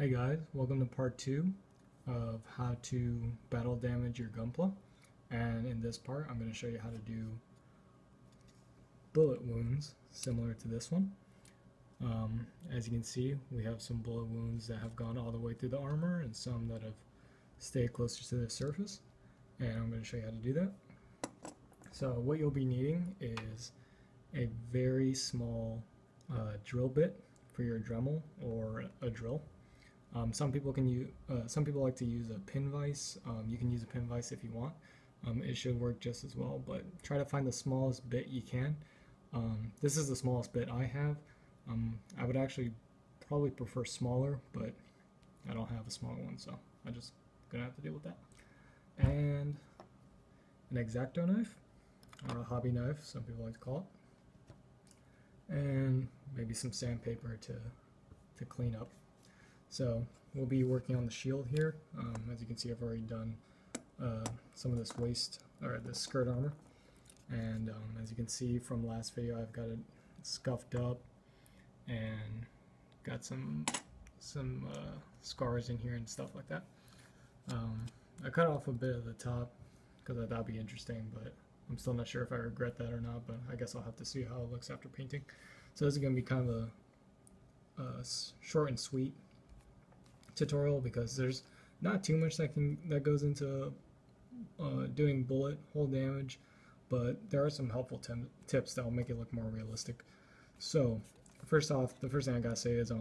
Hey guys, welcome to part 2 of how to battle damage your Gunpla. And in this part, I'm going to show you how to do bullet wounds similar to this one. As you can see, we have some bullet wounds that have gone all the way through the armor and some that have stayed closer to the surface. And I'm going to show you how to do that. So what you'll be needing is a very small drill bit for your Dremel or a drill. Some people like to use a pin vise. You can use a pin vise if you want. It should work just as well, but try to find the smallest bit you can. This is the smallest bit I have. I would actually probably prefer smaller, but I don't have a smaller one, so I'm just gonna have to deal with that. And an X-Acto knife, or a hobby knife, some people like to call it, and maybe some sandpaper to clean up. So we'll be working on the shield here. As you can see, I've already done some of this waist or this skirt armor, and as you can see from last video, I've got it scuffed up and got some scars in here and stuff like that. I cut off a bit of the top because I thought it'd be interesting, but I'm still not sure if I regret that or not, but I guess I'll have to see how it looks after painting. So this is going to be kind of a short and sweet tutorial because there's not too much that goes into doing bullet hole damage, but there are some helpful tips that will make it look more realistic. So first off, the first thing I gotta say is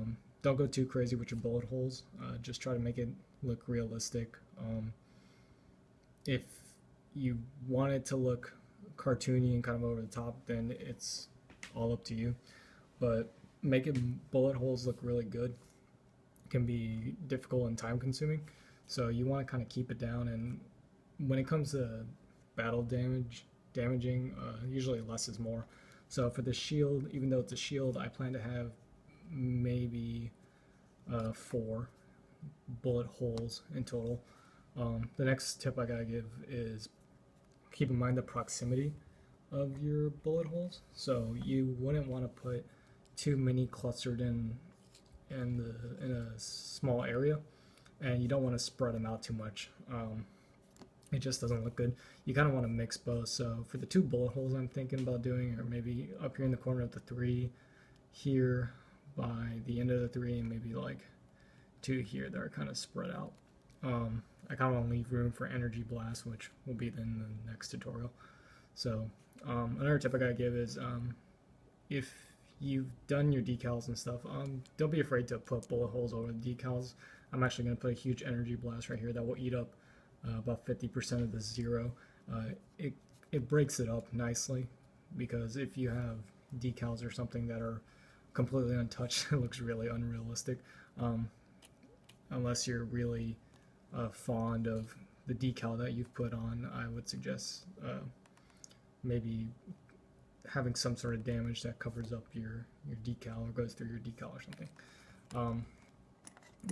don't go too crazy with your bullet holes. Just try to make it look realistic. If you want it to look cartoony and kind of over the top, then it's all up to you, but making bullet holes look really good can be difficult and time consuming, so you want to kind of keep it down. And when it comes to battle damaging, usually less is more. So for the shield, even though it's a shield, I plan to have maybe 4 bullet holes in total. The next tip I gotta give is keep in mind the proximity of your bullet holes. So you wouldn't want to put too many clustered in a small area, and you don't want to spread them out too much. It just doesn't look good. You kind of want to mix both. So for the 2 bullet holes I'm thinking about doing, or maybe up here in the corner of the 3 here by the end of the 3, and maybe like 2 here that are kind of spread out. I kind of want to leave room for energy blast, which will be in the next tutorial. So another tip I gotta give is if you've done your decals and stuff, don't be afraid to put bullet holes over the decals. I'm actually going to put a huge energy blast right here that will eat up about 50% of the zero. It breaks it up nicely, because if you have decals or something that are completely untouched, it looks really unrealistic. Unless you're really fond of the decal that you've put on, I would suggest maybe having some sort of damage that covers up your decal or goes through your decal or something.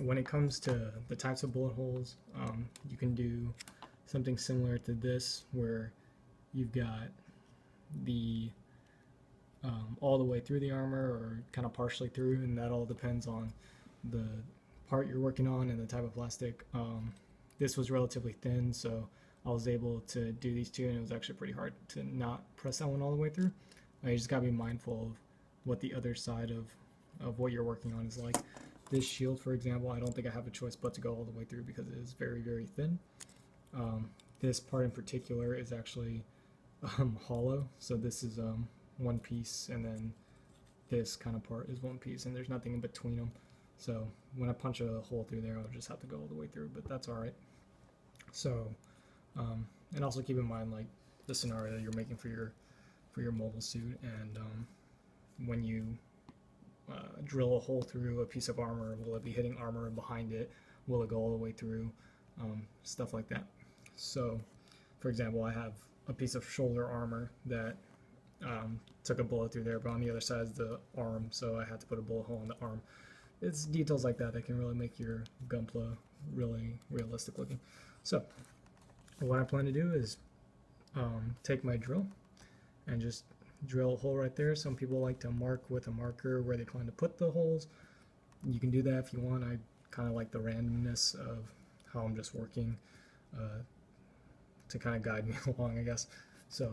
When it comes to the types of bullet holes, you can do something similar to this, where you've got the all the way through the armor or kind of partially through, and that all depends on the part you're working on and the type of plastic. This was relatively thin, so I was able to do these 2, and it was actually pretty hard to not press that one all the way through. You just gotta be mindful of what the other side of what you're working on is like. This shield, for example, I don't think I have a choice but to go all the way through because it is very, very thin. This part in particular is actually hollow, so this is one piece, and then this kind of part is one piece, and there's nothing in between them. So when I punch a hole through there, I'll just have to go all the way through, but that's alright. So and also keep in mind like the scenario that you're making for your mobile suit, and when you drill a hole through a piece of armor, will it be hitting armor behind it? Will it go all the way through? Stuff like that. So for example, I have a piece of shoulder armor that took a bullet through there, but on the other side is the arm, so I had to put a bullet hole in the arm. It's details like that that can really make your Gunpla really realistic looking. So what I plan to do is take my drill and just drill a hole right there. Some people like to mark with a marker where they plan to put the holes. You can do that if you want. I kind of like the randomness of how I'm just working to kind of guide me along, I guess. So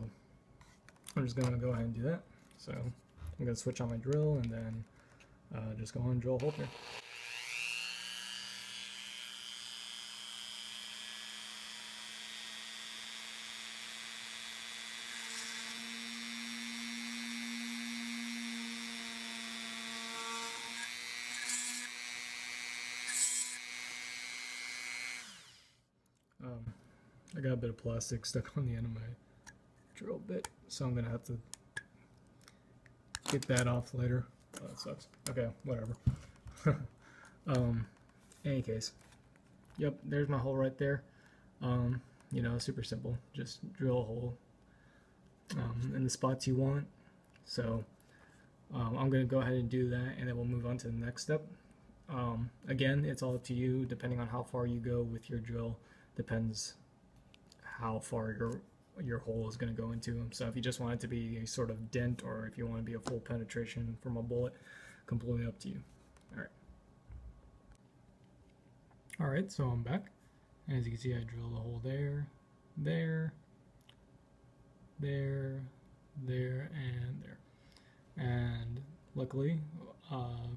I'm just going to go ahead and do that. So I'm going to switch on my drill and then just go ahead and drill a hole there. I got a bit of plastic stuck on the end of my drill bit, so I'm gonna have to get that off later. Oh, that sucks. Okay, whatever. Any case, yep, there's my hole right there. You know, super simple. Just drill a hole in the spots you want. So I'm gonna go ahead and do that, and then we'll move on to the next step. Again, it's all up to you, depending on how far you go with your drill. Depends how far your hole is going to go into. So if you just want it to be a sort of dent, or if you want to be a full penetration from a bullet, completely up to you. All right, so I'm back. As you can see, I drilled a hole there, there, there, there, and there. And luckily,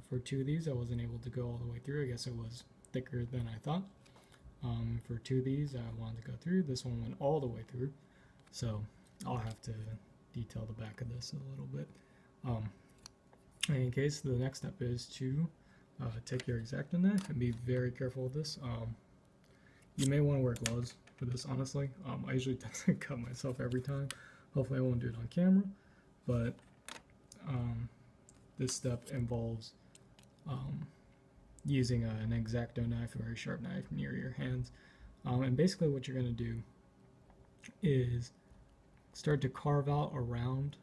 for 2 of these, I wasn't able to go all the way through. I guess it was thicker than I thought. For 2 of these, I wanted to go through. This one went all the way through, so I'll have to detail the back of this a little bit. In any case, the next step is to take your X-Acto knife and be very careful with this. You may want to wear gloves for this, honestly. I usually tend to cut myself every time. Hopefully I won't do it on camera, but this step involves using an X-Acto knife, a very sharp knife near your hands. And basically what you're going to do is start to carve out around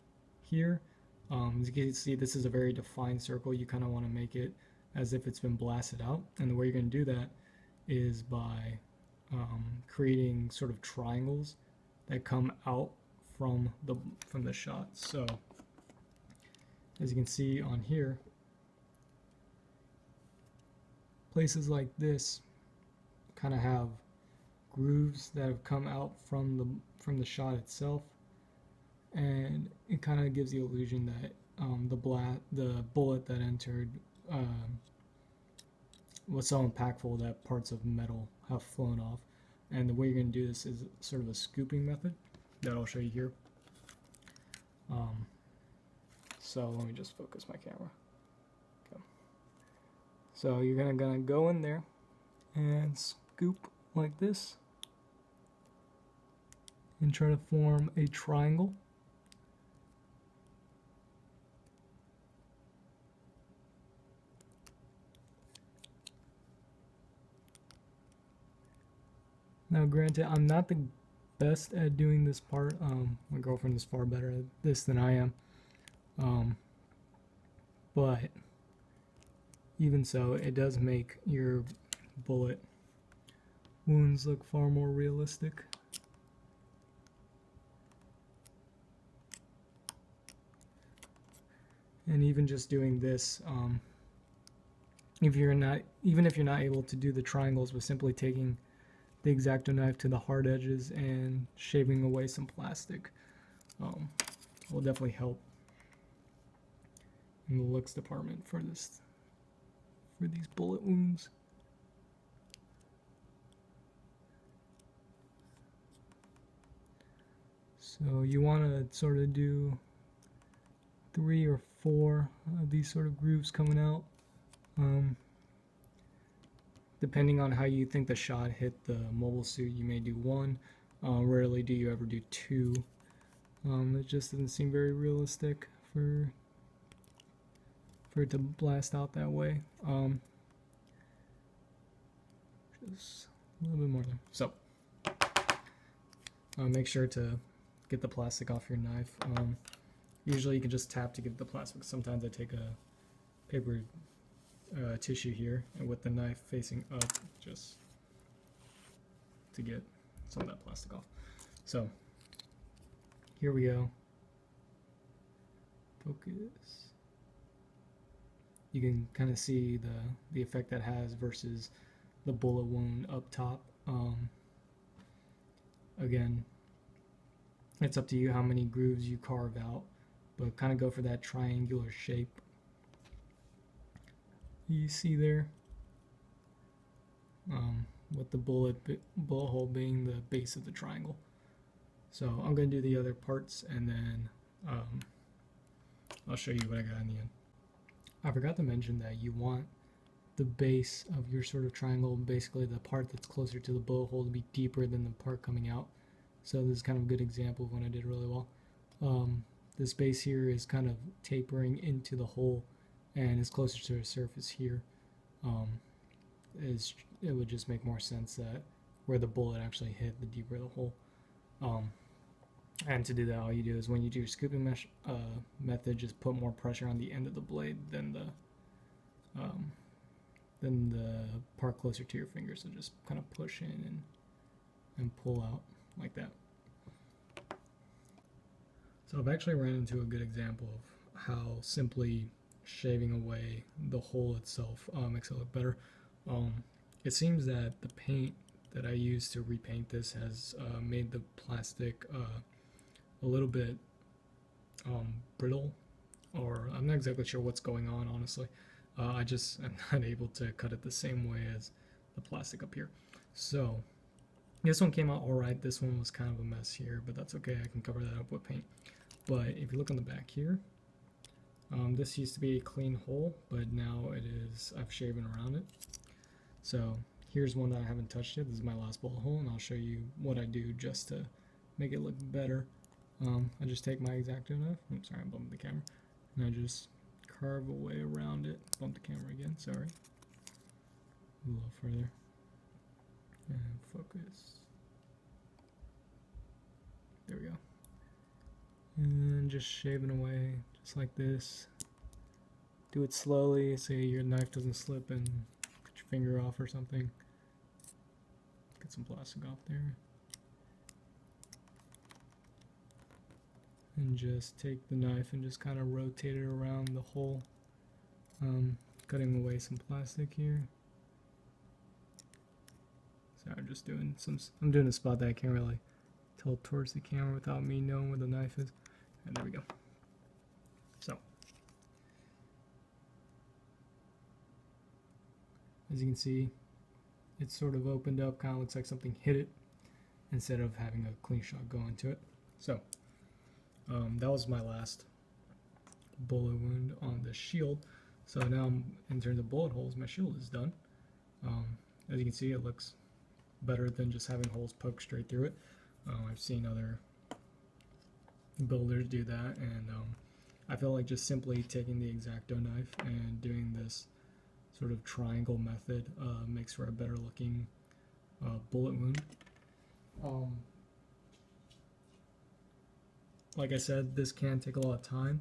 here. As you can see, this is a very defined circle. You kind of want to make it as if it's been blasted out. And the way you're going to do that is by creating sort of triangles that come out from the shot. So as you can see on here, places like this kind of have grooves that have come out from the shot itself, and it kind of gives the illusion that the bullet that entered was so impactful that parts of metal have flown off. And the way you're going to do this is sort of a scooping method that I'll show you here. So let me just focus my camera. So you're gonna go in there and scoop like this and try to form a triangle. Now granted, I'm not the best at doing this part. My girlfriend is far better at this than I am. But even so, it does make your bullet wounds look far more realistic. And even just doing this, even if you're not able to do the triangles with simply taking the X-Acto knife to the hard edges and shaving away some plastic, will definitely help in the looks department for these bullet wounds. So you want to sort of do 3 or 4 of these sort of grooves coming out. Depending on how you think the shot hit the mobile suit, you may do 1. Rarely do you ever do 2. It just doesn't seem very realistic for it to blast out that way. Just a little bit more there. So make sure to get the plastic off your knife. Usually you can just tap to get the plastic. Sometimes I take a paper tissue here and with the knife facing up just to get some of that plastic off. So here we go. Focus. you can kind of see the effect that has versus the bullet wound up top. Again, it's up to you how many grooves you carve out, but kind of go for that triangular shape you see there, with the bullet hole being the base of the triangle. So I'm going to do the other parts, and then I'll show you what I got in the end. I forgot to mention that you want the base of your sort of triangle, basically the part that's closer to the bullet hole, to be deeper than the part coming out. So this is kind of a good example of when I did really well. This base here is kind of tapering into the hole and is closer to the surface here. It would just make more sense that where the bullet actually hit, the deeper the hole. And to do that, all you do is when you do your scooping mesh method, just put more pressure on the end of the blade than the part closer to your finger. So just kind of push in and pull out like that. So I've actually ran into a good example of how simply shaving away the hole itself makes it look better. It seems that the paint that I used to repaint this has made the plastic a little bit brittle, or I'm not exactly sure what's going on, honestly. I just am not able to cut it the same way as the plastic up here. So this one came out alright. This one was kind of a mess here, but that's okay. I can cover that up with paint. But if you look on the back here, this used to be a clean hole, but now it is, I've shaven around it. So here's one that I haven't touched yet. This is my last bullet hole, and I'll show you what I do just to make it look better. I just take my X-Acto knife. I'm sorry, I bumped the camera. And I just carve away around it. Bump the camera again, sorry. A little further. And focus. There we go. And just shaving away, just like this. Do it slowly, so your knife doesn't slip and cut your finger off or something. Get some plastic off there. And just take the knife and just kind of rotate it around the hole, cutting away some plastic here. So I'm just doing I'm doing a spot that I can't really tilt towards the camera without me knowing where the knife is. And there we go. So, as you can see, it's sort of opened up, kind of looks like something hit it, instead of having a clean shot go into it. So, that was my last bullet wound on the shield. So now, in terms of bullet holes, my shield is done. As you can see, it looks better than just having holes poke straight through it. I've seen other builders do that, and I feel like just simply taking the X-Acto knife and doing this sort of triangle method makes for a better looking bullet wound. Like I said, this can take a lot of time.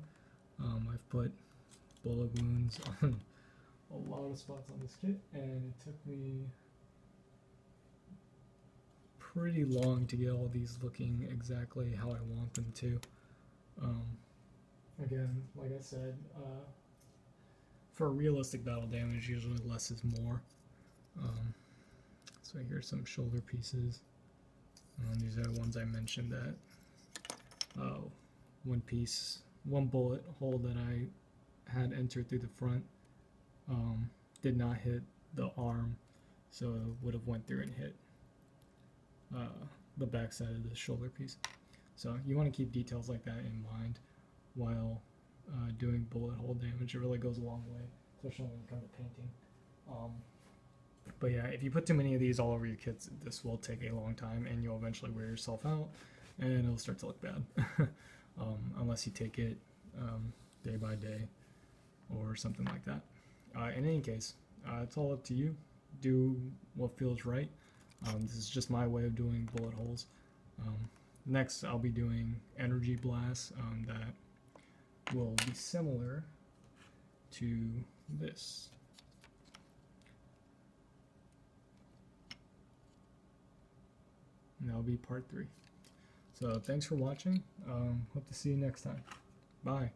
I've put bullet wounds on a lot of spots on this kit, and it took me pretty long to get all these looking exactly how I want them to. Again, like I said, for realistic battle damage, usually less is more. So here's some shoulder pieces. These are the ones I mentioned that one bullet hole that I had entered through the front did not hit the arm, so it would have went through and hit the back side of the shoulder piece. So you want to keep details like that in mind while doing bullet hole damage. It really goes a long way, especially when it comes to painting. But yeah, if you put too many of these all over your kits, this will take a long time, and you'll eventually wear yourself out, and it'll start to look bad. Unless you take it day by day or something like that. In any case, it's all up to you. Do what feels right. This is just my way of doing bullet holes. Next, I'll be doing energy blasts that will be similar to this. And that'll be part 3. So thanks for watching. Hope to see you next time. Bye.